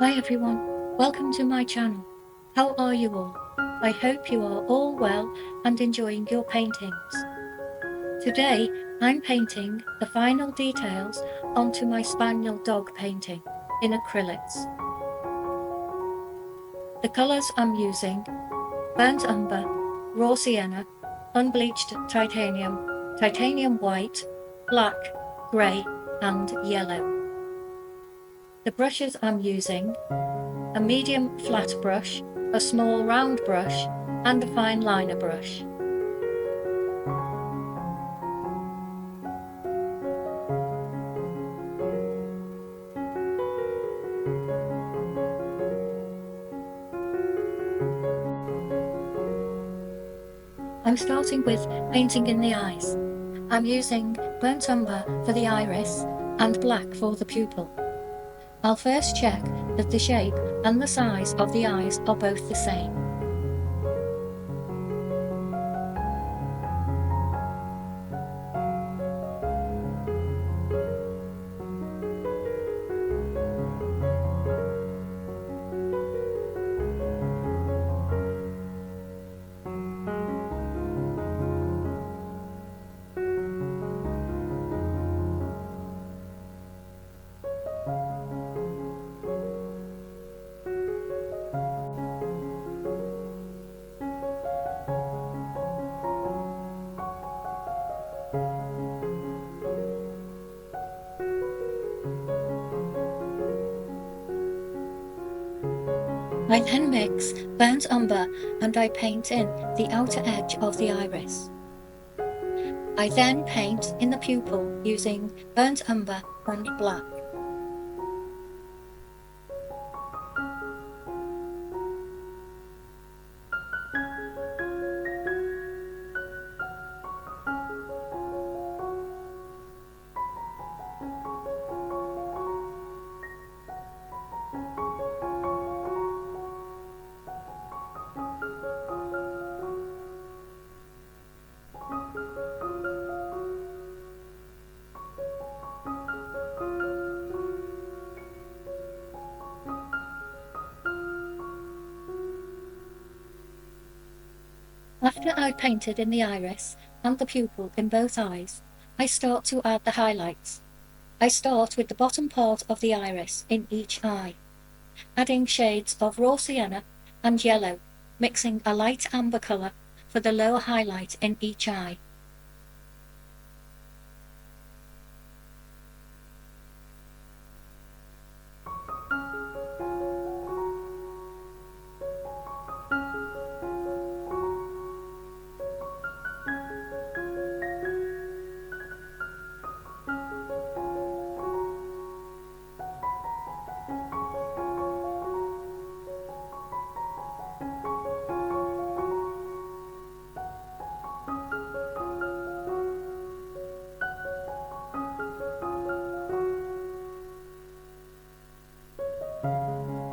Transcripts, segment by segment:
Hi everyone, welcome to my channel. How are you all? I hope you are all well and enjoying your paintings. Today I'm painting the final details onto my Spaniel Dog painting in acrylics. The colours I'm using: burnt umber, raw sienna, unbleached titanium, titanium white, black, grey and yellow. The brushes I'm using: a medium flat brush, a small round brush and a fine liner brush. I'm starting with painting in the eyes. I'm using burnt umber for the iris and black for the pupil. I'll first check that the shape and the size of the eyes are both the same. I then mix burnt umber and I paint in the outer edge of the iris. I then paint in the pupil using burnt umber and black. After I've painted in the iris and the pupil in both eyes, I start to add the highlights. I start with the bottom part of the iris in each eye, adding shades of raw sienna and yellow, mixing a light amber colour for the lower highlight in each eye.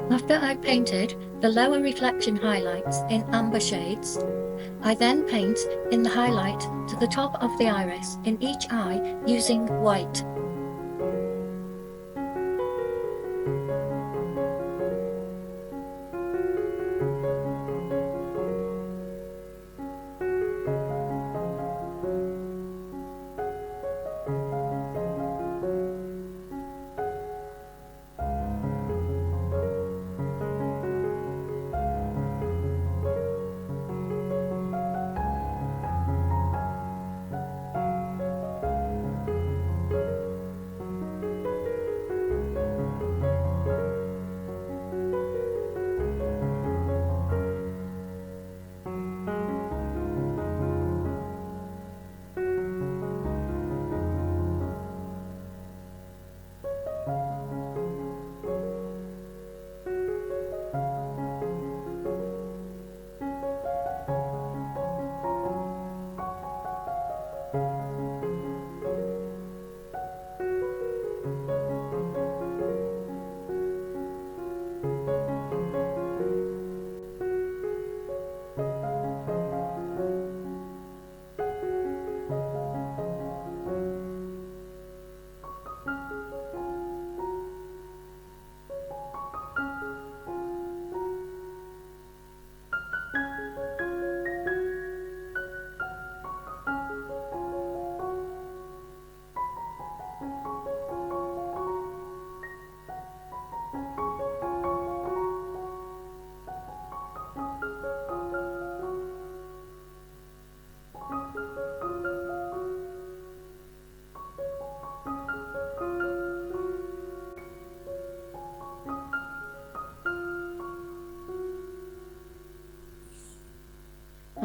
After I've painted the lower reflection highlights in amber shades, I then paint in the highlight to the top of the iris in each eye using white.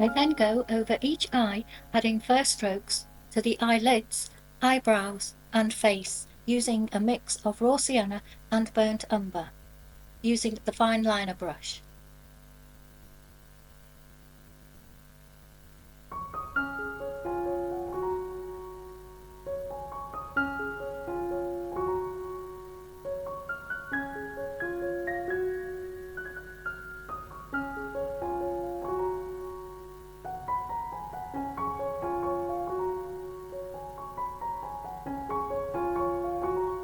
I then go over each eye, adding first strokes to the eyelids, eyebrows, and face, using a mix of raw sienna and burnt umber, using the fine liner brush.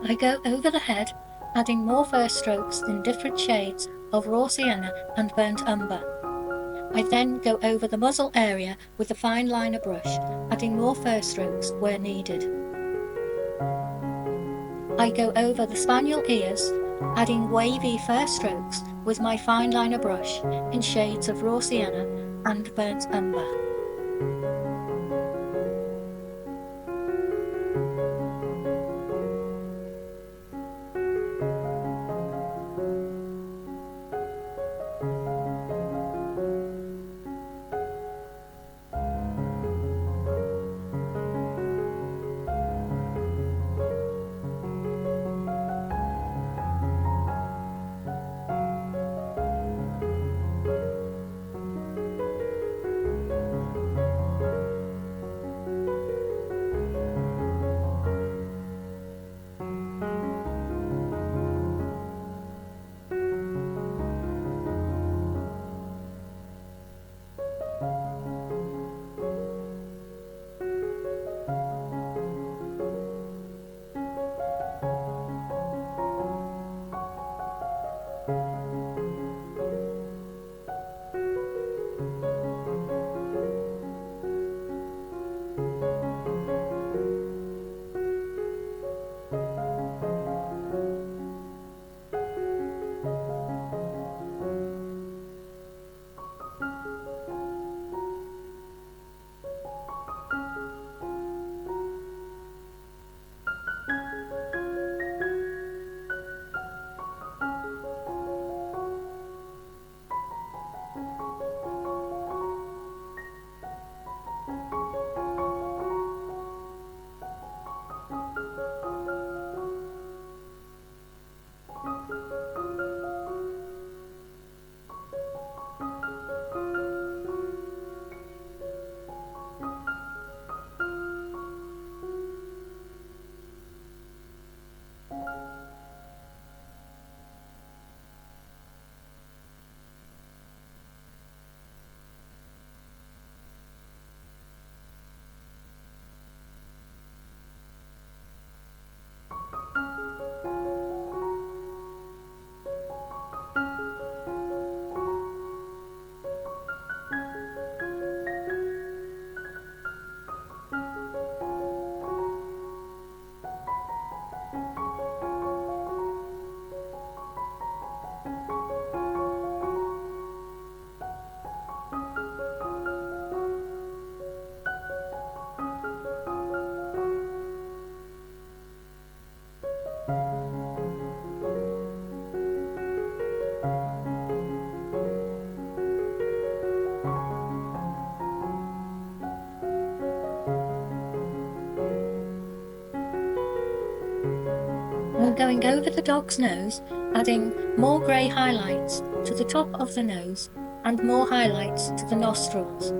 I go over the head, adding more first strokes in different shades of raw sienna and burnt umber. I then go over the muzzle area with the fine liner brush, adding more first strokes where needed. I go over the spaniel ears, adding wavy first strokes with my fine liner brush in shades of raw sienna and burnt umber. I'm going over the dog's nose, adding more grey highlights to the top of the nose and more highlights to the nostrils.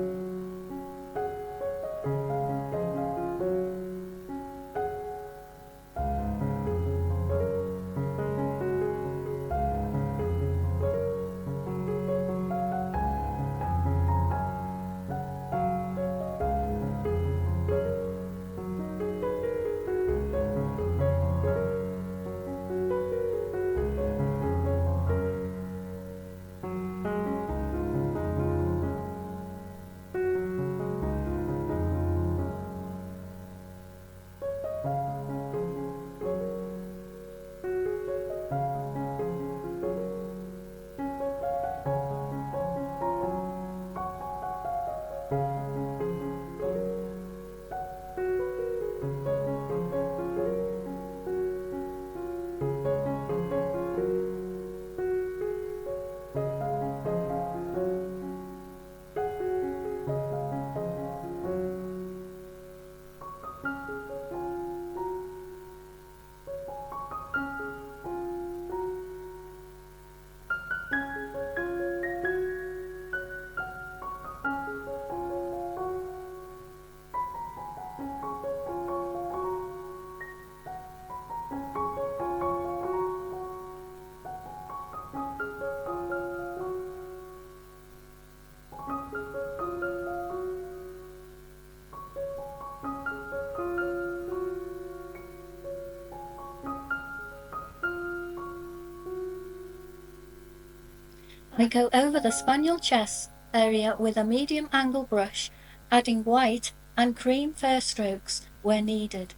I go over the Spaniel chest area with a medium angle brush, adding white and cream fur strokes where needed.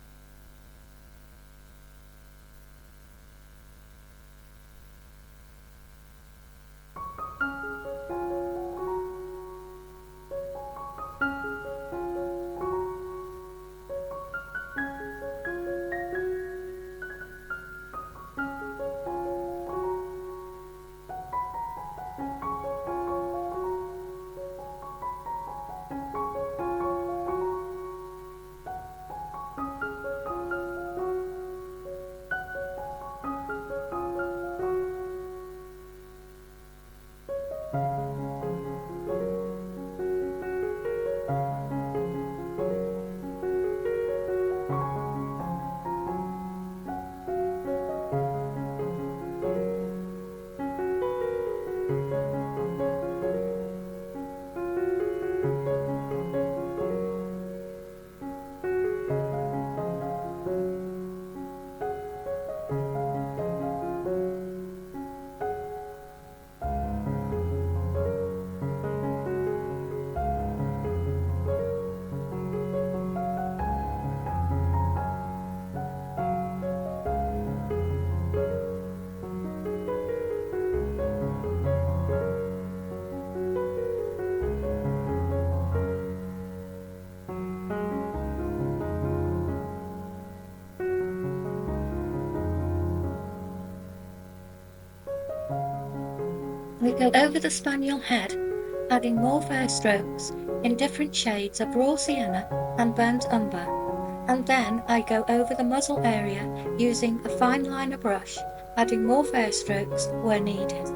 We go over the Spaniel head, adding more fur strokes in different shades of raw sienna and burnt umber, and then I go over the muzzle area using a fine liner brush, adding more fur strokes where needed.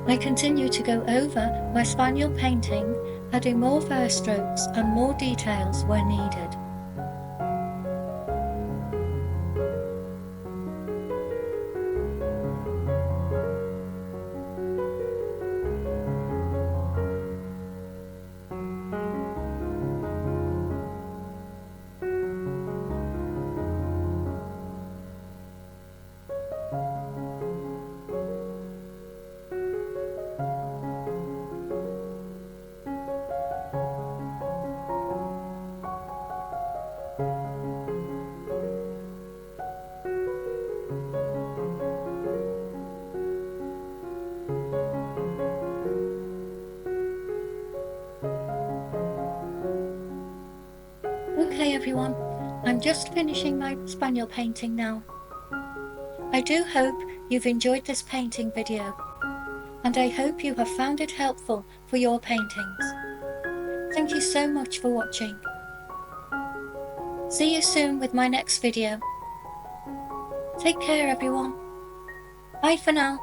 I continue to go over my Spaniel painting, adding more fur strokes and more details where needed. Okay everyone, I'm just finishing my spaniel painting now. I do hope you've enjoyed this painting video, and I hope you have found it helpful for your paintings. Thank you so much for watching. See you soon with my next video. Take care everyone. Bye for now.